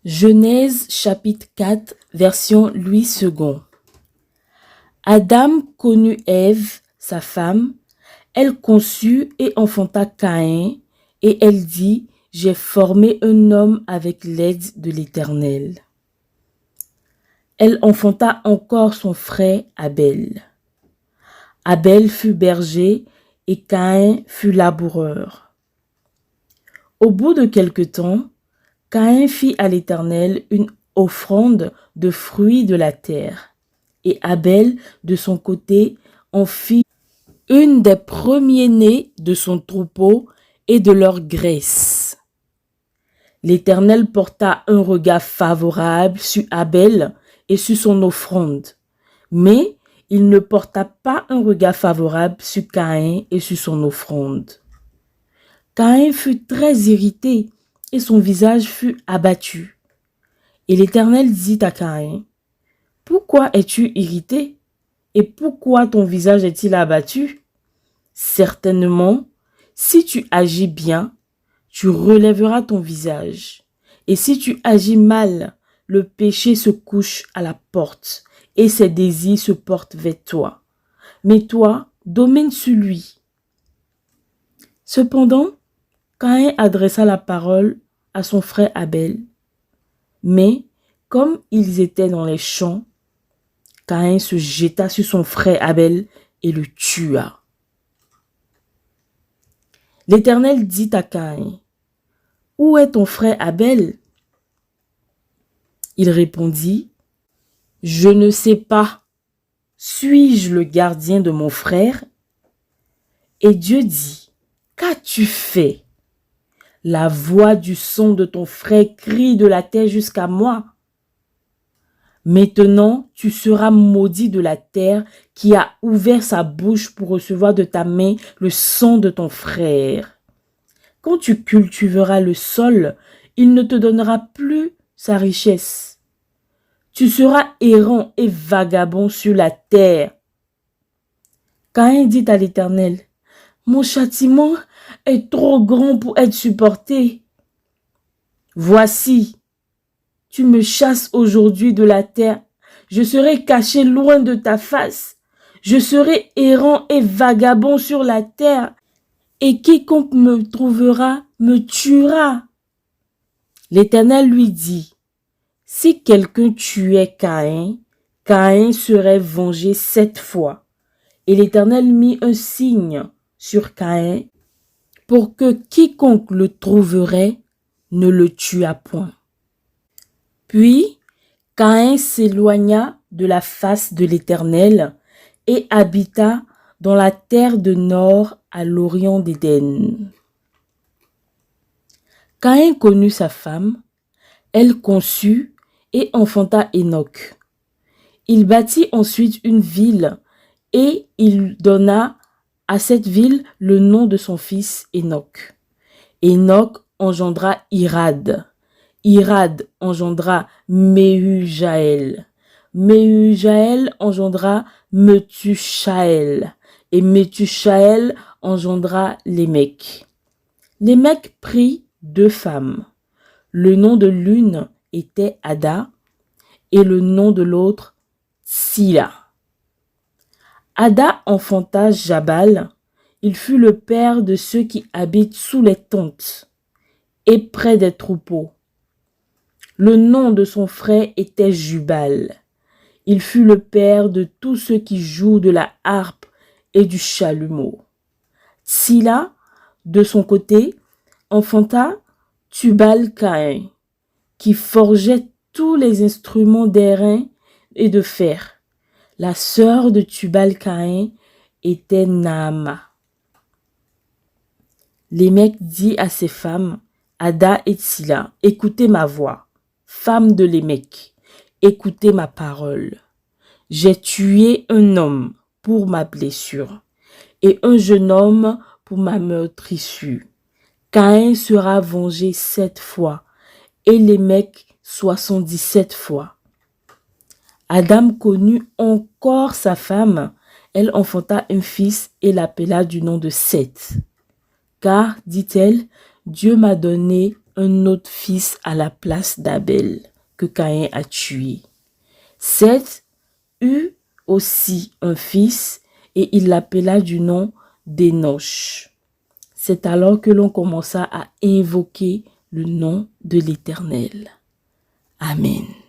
Genèse chapitre 4, version Louis II. Adam connut Ève, sa femme, elle conçut et enfanta Caïn, et elle dit, j'ai formé un homme avec l'aide de l'Éternel. Elle enfanta encore son frère Abel. Abel fut berger et Caïn fut laboureur. Au bout de quelque temps, Caïn fit à l'Éternel une offrande de fruits de la terre, et Abel, de son côté, en fit une des premiers-nés de son troupeau et de leur graisse. L'Éternel porta un regard favorable sur Abel et sur son offrande, mais il ne porta pas un regard favorable sur Caïn et sur son offrande. Caïn fut très irrité et son visage fut abattu. Et l'Éternel dit à Caïn, « Pourquoi es-tu irrité? Et pourquoi ton visage est-il abattu? Certainement, si tu agis bien, tu relèveras ton visage. Et si tu agis mal, le péché se couche à la porte et ses désirs se portent vers toi. Mais toi, domine sur lui. » Cependant, Caïn adressa la parole à son frère Abel. Mais, comme ils étaient dans les champs, Caïn se jeta sur son frère Abel et le tua. L'Éternel dit à Caïn, « Où est ton frère Abel? » Il répondit, « Je ne sais pas. Suis-je le gardien de mon frère? » Et Dieu dit, « Qu'as-tu fait? La voix du son de ton frère crie de la terre jusqu'à moi. Maintenant, tu seras maudit de la terre qui a ouvert sa bouche pour recevoir de ta main le sang de ton frère. Quand tu cultiveras le sol, il ne te donnera plus sa richesse. Tu seras errant et vagabond sur la terre. » Caïn dit à l'Éternel, « Mon châtiment est trop grand pour être supporté. Voici, tu me chasses aujourd'hui de la terre. Je serai caché loin de ta face. Je serai errant et vagabond sur la terre. Et quiconque me trouvera me tuera. » L'Éternel lui dit, « Si quelqu'un tuait Caïn, Caïn serait vengé 7 fois. » Et l'Éternel mit un signe sur Caïn pour que quiconque le trouverait ne le tuât point. Puis Caïn s'éloigna de la face de l'Éternel et habita dans la terre de Nord à l'orient d'Éden. Caïn connut sa femme, elle conçut et enfanta Enoch. Il bâtit ensuite une ville et il donna à cette ville le nom de son fils Enoch. Enoch engendra Irad. Irad engendra Mehujaël. Mehujaël engendra Methushaël. Et Methushaël engendra Lémec. Lémec prit 2 femmes. Le nom de l'une était Ada et le nom de l'autre Tsilla. Ada enfanta Jabal. Il fut le père de ceux qui habitent sous les tentes et près des troupeaux. Le nom de son frère était Jubal. Il fut le père de tous ceux qui jouent de la harpe et du chalumeau. Tsilla, de son côté, enfanta Tubal-Caïn, qui forgeait tous les instruments d'airain et de fer. La sœur de Tubal-Caïn était Naama. Lémec dit à ses femmes, Ada et Tsilla, « Écoutez ma voix, femmes de Lémec, écoutez ma parole. J'ai tué un homme pour ma blessure et un jeune homme pour ma meurtrissure. Caïn sera vengé 7 fois et Lémec 77 fois. » Adam connut encore sa femme. Elle enfanta un fils et l'appela du nom de Seth. Car, dit-elle, Dieu m'a donné un autre fils à la place d'Abel que Caïn a tué. Seth eut aussi un fils et il l'appela du nom d'Énoch. C'est alors que l'on commença à invoquer le nom de l'Éternel. Amen.